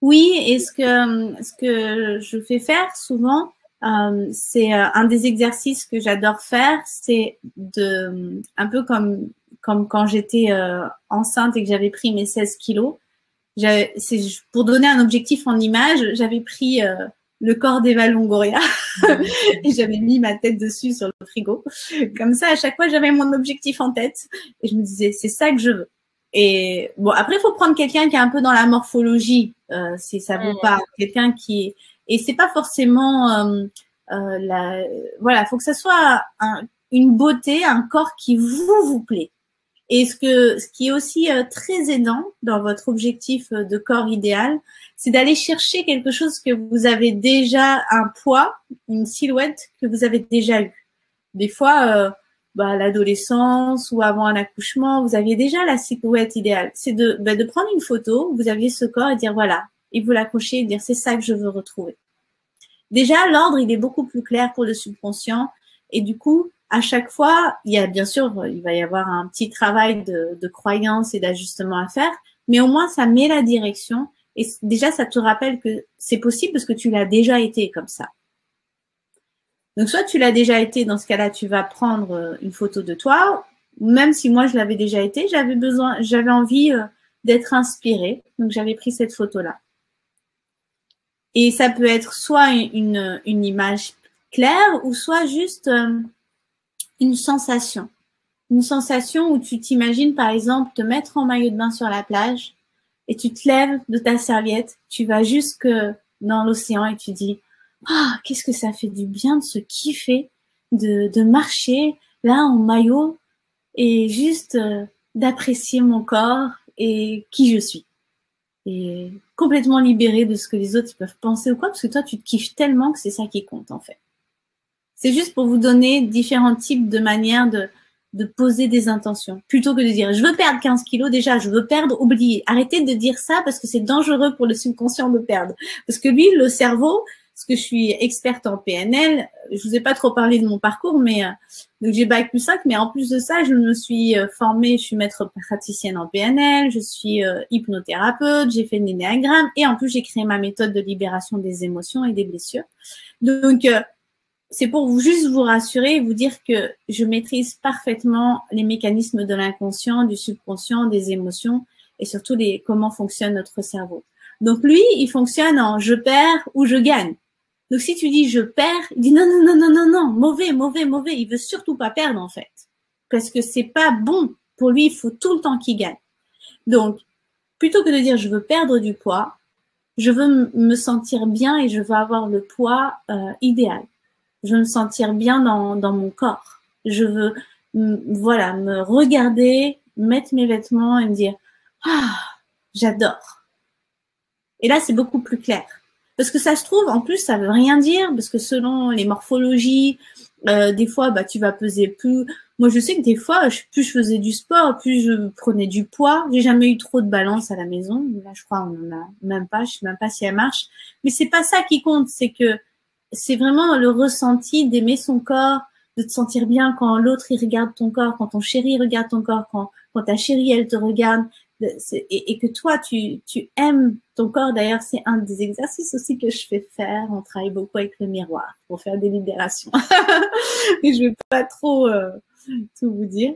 Oui, et ce que je fais faire souvent, c'est un des exercices que j'adore faire, c'est un peu comme quand j'étais enceinte et que j'avais pris mes 16 kilos. C'est pour donner un objectif en image, j'avais pris le corps d'Eva Longoria et j'avais mis ma tête dessus sur le frigo. Comme ça, à chaque fois, j'avais mon objectif en tête et je me disais, c'est ça que je veux. Et bon, après, il faut prendre quelqu'un qui est un peu dans la morphologie, si ça vous parle. Quelqu'un qui et c'est pas forcément voilà, faut que ça soit une beauté, un corps qui vous plaît. Et ce qui est aussi très aidant dans votre objectif de corps idéal, c'est d'aller chercher quelque chose que vous avez déjà, un poids, une silhouette que vous avez déjà eu. Des fois, à l'adolescence ou avant un accouchement, vous aviez déjà la silhouette idéale. C'est de prendre une photo, vous aviez ce corps et dire voilà, et vous l'accrocher et dire c'est ça que je veux retrouver. Déjà, l'ordre, il est beaucoup plus clair pour le subconscient et du coup, à chaque fois, il y a bien sûr, il va y avoir un petit travail de croyance et d'ajustement à faire, mais au moins, ça met la direction et déjà, ça te rappelle que c'est possible parce que tu l'as déjà été comme ça. Donc, soit tu l'as déjà été, dans ce cas-là, tu vas prendre une photo de toi, même si moi, je l'avais déjà été, j'avais envie d'être inspirée, donc j'avais pris cette photo-là. Et ça peut être soit une image claire ou soit juste une sensation. Une sensation où tu t'imagines, par exemple, te mettre en maillot de bain sur la plage et tu te lèves de ta serviette, tu vas jusque dans l'océan et tu dis « Ah, qu'est-ce que ça fait du bien de se kiffer, de marcher là en maillot et juste d'apprécier mon corps et qui je suis. » Et complètement libéré de ce que les autres peuvent penser ou quoi, parce que toi, tu te kiffes tellement que c'est ça qui compte, en fait. C'est juste pour vous donner différents types de manières de poser des intentions. Plutôt que de dire, je veux perdre 15 kilos, déjà, je veux perdre, oubliez. Arrêtez de dire ça parce que c'est dangereux pour le subconscient de perdre. Parce que lui, le cerveau, parce que je suis experte en PNL, je vous ai pas trop parlé de mon parcours, mais donc j'ai bac plus 5, mais en plus de ça, je me suis formée, je suis maître praticienne en PNL, je suis hypnothérapeute, j'ai fait l'énéagramme et en plus j'ai créé ma méthode de libération des émotions et des blessures. Donc c'est pour juste vous rassurer et vous dire que je maîtrise parfaitement les mécanismes de l'inconscient, du subconscient, des émotions et surtout comment fonctionne notre cerveau. Donc lui, il fonctionne en je perds ou je gagne. Donc si tu dis je perds, il dit non, non, non, non, non, non, mauvais, mauvais, mauvais. Il veut surtout pas perdre en fait. Parce que c'est pas bon. Pour lui, il faut tout le temps qu'il gagne. Donc, plutôt que de dire je veux perdre du poids, je veux me sentir bien et je veux avoir le poids idéal. Je veux me sentir bien dans mon corps. Je veux, voilà, me regarder, mettre mes vêtements et me dire ah, j'adore. Et là, c'est beaucoup plus clair. Parce que ça se trouve, en plus, ça veut rien dire, parce que selon les morphologies, des fois, tu vas peser plus. Moi, je sais que des fois, plus je faisais du sport, plus je prenais du poids. J'ai jamais eu trop de balance à la maison. Là, je crois, on en a même pas. Je sais même pas si elle marche. Mais c'est pas ça qui compte. C'est que c'est vraiment le ressenti d'aimer son corps, de te sentir bien quand l'autre il regarde ton corps, quand ton chéri regarde ton corps, quand ta chérie elle te regarde, et que toi tu aimes ton corps. D'ailleurs, c'est un des exercices aussi que je fais faire. On travaille beaucoup avec le miroir pour faire des libérations. Et je vais pas trop tout vous dire.